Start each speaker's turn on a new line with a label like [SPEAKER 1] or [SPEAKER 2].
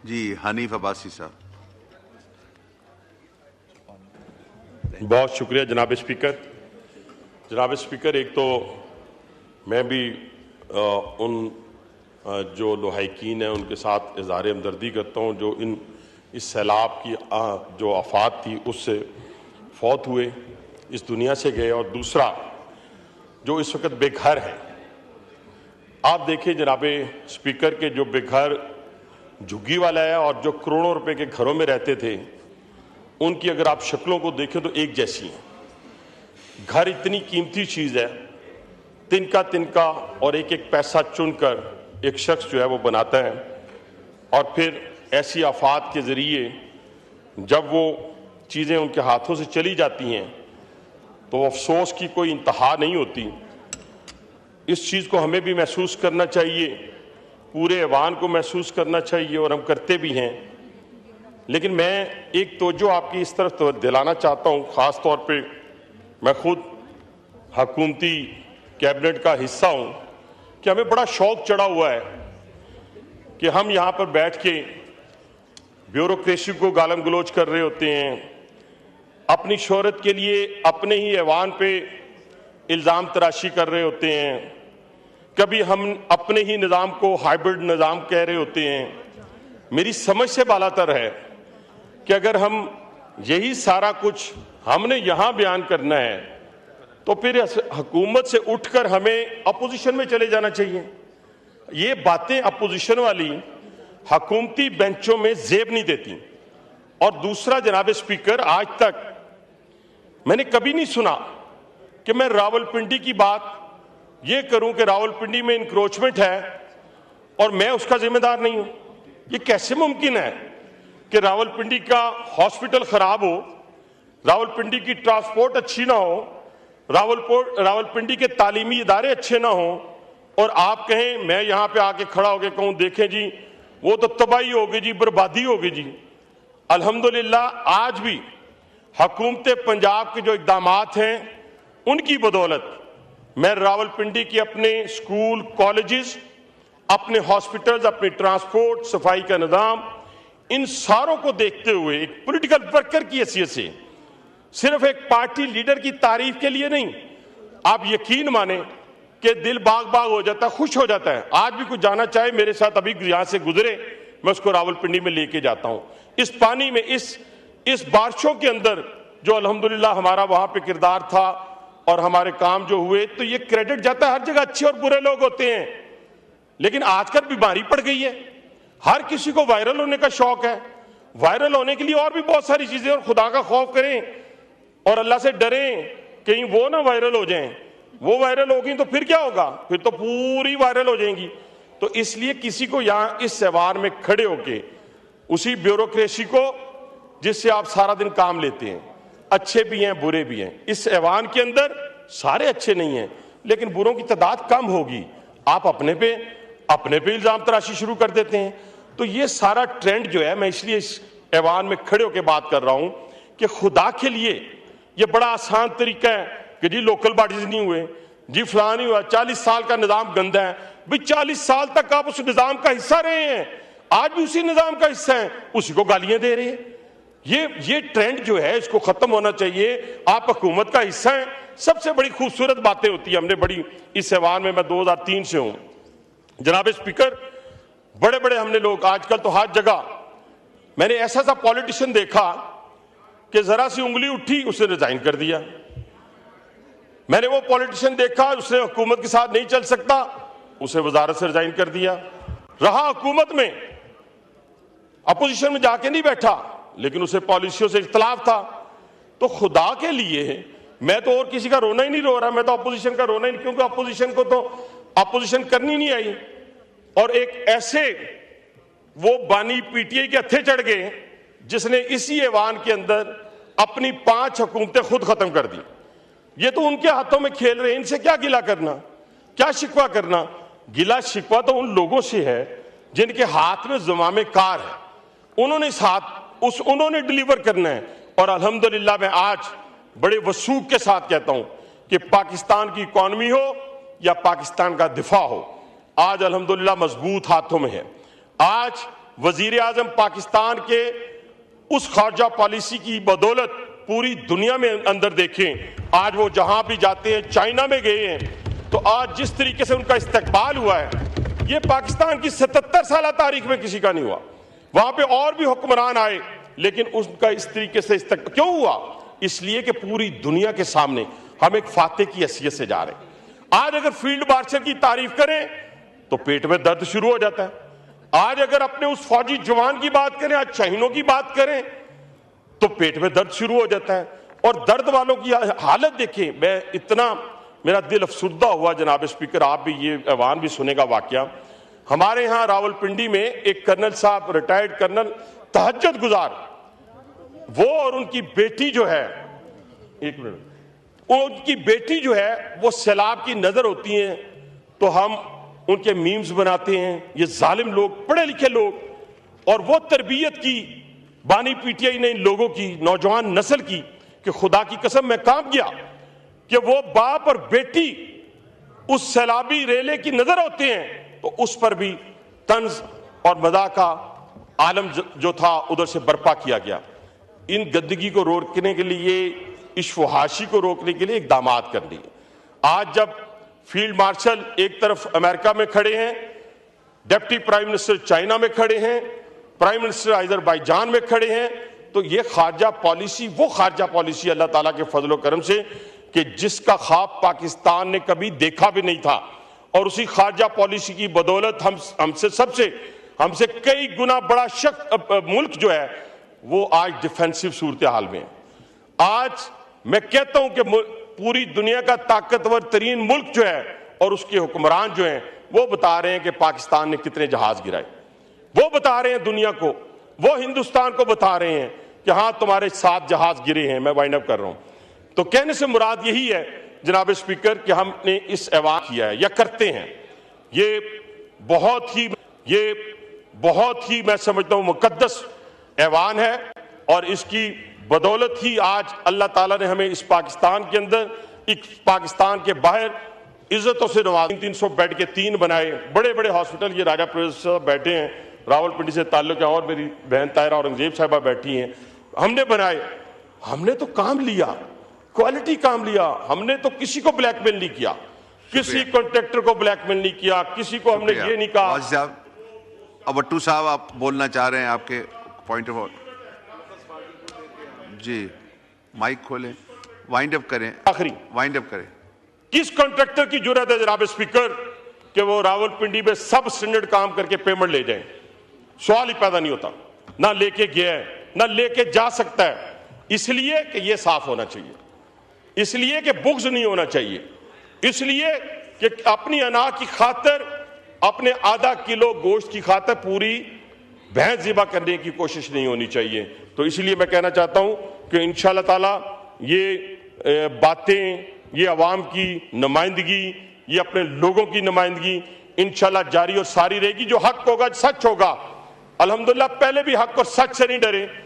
[SPEAKER 1] जी हनीफ अब्बासी साहब।
[SPEAKER 2] बहुत शुक्रिया जनाब स्पीकर। जनाब स्पीकर, एक तो मैं भी उन जो लहाइकीन हैं उनके साथ इज़हार हमदर्दी करता हूँ जो इस सैलाब की जो आफात थी उससे फौत हुए, इस दुनिया से गए। और दूसरा, जो इस वक्त बेघर हैं, आप देखिए जनाब स्पीकर के जो बेघर झुग्गी वाला है और जो करोड़ों रुपए के घरों में रहते थे, उनकी अगर आप शक्लों को देखें तो एक जैसी हैं। घर इतनी कीमती चीज़ है, तिनका तिनका और एक एक पैसा चुनकर एक शख्स जो है वो बनाता है, और फिर ऐसी आफात के ज़रिए जब वो चीज़ें उनके हाथों से चली जाती हैं तो अफसोस की कोई इंतहा नहीं होती। इस चीज़ को हमें भी महसूस करना चाहिए, पूरे ऐवान को महसूस करना चाहिए, और हम करते भी हैं। लेकिन मैं एक तवज्जो आपकी इस तरफ दिलाना चाहता हूँ, ख़ास तौर पे मैं खुद हुकूमती कैबिनेट का हिस्सा हूँ, कि हमें बड़ा शौक चढ़ा हुआ है कि हम यहाँ पर बैठ के ब्यूरोक्रेसी को गालम गलोच कर रहे होते हैं, अपनी शोहरत के लिए अपने ही ऐवान पे इल्ज़ाम तराशी कर रहे होते हैं, कभी हम अपने ही निज़ाम को हाइब्रिड निज़ाम कह रहे होते हैं। मेरी समझ से बालातर है कि अगर हम यही सारा कुछ हमने यहाँ बयान करना है तो फिर हुकूमत से उठकर हमें अपोजिशन में चले जाना चाहिए। ये बातें अपोजिशन वाली हुकूमती बेंचों में जेब नहीं देती। और दूसरा जनाब स्पीकर, आज तक मैंने कभी नहीं सुना कि मैं रावलपिंडी की बात ये करूं कि रावलपिंडी में इंक्रोचमेंट है और मैं उसका जिम्मेदार नहीं हूं। ये कैसे मुमकिन है कि रावलपिंडी का हॉस्पिटल खराब हो, रावलपिंडी की ट्रांसपोर्ट अच्छी ना हो, रावलपिंडी के तालीमी इदारे अच्छे ना हो, और आप कहें, मैं यहां पे आके खड़ा होकर कहूं देखें जी वो तो तबाही होगी जी, बर्बादी होगी जी। अल्हम्दुलिल्लाह आज भी हुकूमत पंजाब के जो इक़दामात हैं उनकी बदौलत मैं रावलपिंडी के अपने स्कूल कॉलेजेस, अपने हॉस्पिटल्स, अपने ट्रांसपोर्ट, सफाई का निज़ाम, इन सारों को देखते हुए एक पॉलिटिकल वर्कर की हैसियत से, सिर्फ एक पार्टी लीडर की तारीफ के लिए नहीं, आप यकीन माने कि दिल बाग बाग हो जाता है, खुश हो जाता है। आज भी कुछ जाना चाहे मेरे साथ अभी यहां से गुजरे, मैं उसको रावलपिंडी में लेके जाता हूं। इस पानी में, इस बारिशों के अंदर जो अल्हम्दुलिल्लाह हमारा वहां पे किरदार था और हमारे काम जो हुए, तो ये क्रेडिट जाता है। हर जगह अच्छे और बुरे लोग होते हैं, लेकिन आजकल बीमारी पड़ गई है, हर किसी को वायरल होने का शौक है। वायरल होने के लिए और भी बहुत सारी चीजें, और खुदा का खौफ करें और अल्लाह से डरें, कहीं वो ना वायरल हो जाएं। वो वायरल होगी तो फिर क्या होगा, फिर तो पूरी वायरल हो जाएंगी। तो इसलिए किसी को यहां इस ऐवान में खड़े होके उसी ब्यूरोक्रेसी को जिससे आप सारा दिन काम लेते हैं, अच्छे भी हैं बुरे भी हैं, इस ऐवान के अंदर सारे अच्छे नहीं हैं लेकिन बुरों की तादाद कम होगी, आप अपने पे इल्जाम तराशी शुरू कर देते हैं। तो ये सारा ट्रेंड जो है, मैं इसलिए इस ऐवान में खड़े होकर बात कर रहा हूं कि खुदा के लिए ये बड़ा आसान तरीका है कि जी लोकल बॉडीज नहीं हुए, जी फलां नहीं हुआ, 40 साल का निजाम गंदा है। भाई 40 साल तक आप उस निजाम का हिस्सा रहे हैं, आज भी उसी निजाम का हिस्सा है, उसी को गालियां दे रहे हैं। ये ट्रेंड जो है इसको खत्म होना चाहिए। आप हुकूमत का हिस्सा हैं। सबसे बड़ी खूबसूरत बातें होती है, हमने बड़ी इस ऐवान में, मैं 2003 से हूं जनाब स्पीकर, बड़े बड़े हमने लोग, आजकल तो हर जगह मैंने ऐसा सा पॉलिटिशियन देखा कि जरा सी उंगली उठी उसने रिजाइन कर दिया। मैंने वो पॉलिटिशियन देखा उसने हुकूमत के साथ नहीं चल सकता, उसे वजारत से रिजाइन कर दिया। रहा हुकूमत में, अपोजिशन में जाके नहीं बैठा, लेकिन उसे पॉलिसियों से इख्तलाफ था। तो खुदा के लिए मैं तो और किसी का रोना ही नहीं रो रहा, मैं तो अपोजिशन का रोना ही नहीं, क्योंकि अपोजिशन को तो अपोजिशन करनी नहीं आई। और एक ऐसे वो बानी पीटीआई के हत्थे चढ़ गए जिसने इसी ऐवान के अंदर अपनी 5 हुकूमतें खुद खत्म कर दी। ये तो उनके हाथों में खेल रहे हैं, इनसे क्या गिला करना, क्या शिकवा करना। गिला शिकवा तो उन लोगों से है जिनके हाथ में ज़मामे कार है, उन्होंने डिलीवर करना है। और अल्हम्दुलिल्लाह मैं आज बड़े वसूख के साथ कहता हूं कि पाकिस्तान की इकॉनमी हो या पाकिस्तान का दिफा हो, आज अल्हम्दुलिल्लाह मजबूत हाथों में है। आज वजीर आजम पाकिस्तान के उस खारजा पॉलिसी की बदौलत पूरी दुनिया में अंदर देखें, आज वो जहां भी जाते हैं, चाइना में गए हैं, तो आज जिस तरीके से उनका इस्तकबाल हुआ है, ये पाकिस्तान की 77 साल तारीख में किसी का नहीं हुआ। वहां पे और भी हुक्मरान आए, लेकिन उनका इस तरीके से क्यों हुआ? इसलिए कि पूरी दुनिया के सामने हम एक फाते की हैसियत से जा रहे हैं। आज अगर फील्ड मार्शल की तारीफ करें तो पेट में दर्द शुरू हो जाता है। आज अगर अपने उस फौजी जवान की बात करें, आज शहीदों की बात करें, तो पेट में दर्द शुरू हो जाता है। और दर्द वालों की हालत देखें, मैं इतना मेरा दिल अफसुर्दा हुआ जनाब स्पीकर, आप भी ये ऐवान भी सुनेगा वाकया। हमारे यहाँ रावलपिंडी में एक कर्नल साहब, रिटायर्ड कर्नल, तहज्जुद गुजार, वो और उनकी बेटी जो है, एक मिनट, उनकी बेटी जो है वो सैलाब की नजर होती हैं, तो हम उनके मीम्स बनाते हैं। ये जालिम लोग, पढ़े लिखे लोग, और वो तरबियत की बानी पीटीआई ने इन लोगों की, नौजवान नस्ल की, कि खुदा की कसम मैं काम किया कि वो बाप और बेटी उस सैलाबी रेले की नजर होते हैं, तो उस पर भी तंज और मजाक का आलम जो था उधर से बर्पा किया गया। इन गंदगी को रोकने के लिए, इस फहाशी को रोकने के लिए इकदाम कर लिए। आज जब फील्ड मार्शल एक तरफ अमेरिका में खड़े हैं, डिप्टी प्राइम मिनिस्टर चाइना में खड़े हैं, प्राइम मिनिस्टर अजरबैजान में खड़े हैं, तो ये खारजा पॉलिसी, वो खारजा पॉलिसी अल्लाह ताला के फजलो करम से कि जिसका ख्वाब पाकिस्तान ने कभी देखा भी नहीं था, और उसी खारजा पॉलिसी की बदौलत हमसे कई गुना बड़ा मुल्क जो है वो आज डिफेंसिव सूरत हाल में है। आज मैं कहता हूं कि पूरी दुनिया का ताकतवर तरीन मुल्क जो है और उसके हुक्मरान जो हैं, वो बता रहे हैं कि पाकिस्तान ने कितने जहाज गिराए। वो बता रहे हैं दुनिया को, वो हिंदुस्तान को बता रहे हैं कि हाँ तुम्हारे 7 जहाज गिरे हैं। मैं वाइंड अप कर रहा हूं। तो कहने से मुराद यही है जनाब स्पीकर कि हमने इस ऐवान किया है या करते हैं, ये बहुत ही मैं समझता हूं मुकद्दस ऐवान है, और इसकी बदौलत ही आज अल्लाह ताला ने हमें इस पाकिस्तान के अंदर, एक पाकिस्तान के बाहर इज्जतों से नवाज। 300 बेड के 3 बनाए, बड़े बड़े हॉस्पिटल। ये राजा प्रोफेसर साहब बैठे हैं, रावलपिंडी से ताल्लुक है, और मेरी बहन तायरा औरंगजेब साहिबा बैठी हैं। हमने बनाए, हमने तो काम लिया, क्वालिटी काम लिया। हमने तो किसी को ब्लैकमेल नहीं किया, किसी कॉन्ट्रैक्टर को ब्लैकमेल नहीं किया, किसी को हमने ये नहीं कहा।
[SPEAKER 1] अब भट्टू साहब आप बोलना चाह रहे हैं, आपके पॉइंट ऑफ जी, माइक खोलें, वाइंड अप करें,
[SPEAKER 2] आखिरी
[SPEAKER 1] वाइंड अप करें।
[SPEAKER 2] किस कॉन्ट्रैक्टर की जरूरत है जनाब स्पीकर कि वो रावलपिंडी में सब स्टैंडर्ड काम करके पेमेंट ले जाए? सवाल ही पैदा नहीं होता। ना लेके गया है, ना लेके जा सकता है। इसलिए कि ये साफ होना चाहिए, इसलिए कि बुग्ज नहीं होना चाहिए, इसलिए कि अपनी अना की खातर, अपने आधा किलो गोश्त की खातर पूरी भैंस ज़िबा करने की कोशिश नहीं होनी चाहिए। तो इसलिए मैं कहना चाहता हूं कि इंशाअल्लाह ताला ये बातें, ये अवाम की नुमाइंदगी, ये अपने लोगों की नुमाइंदगी इंशाअल्लाह जारी और सारी रहेगी। जो हक होगा, सच होगा, अल्हम्दुलिल्लाह पहले भी हक और सच से नहीं डरे,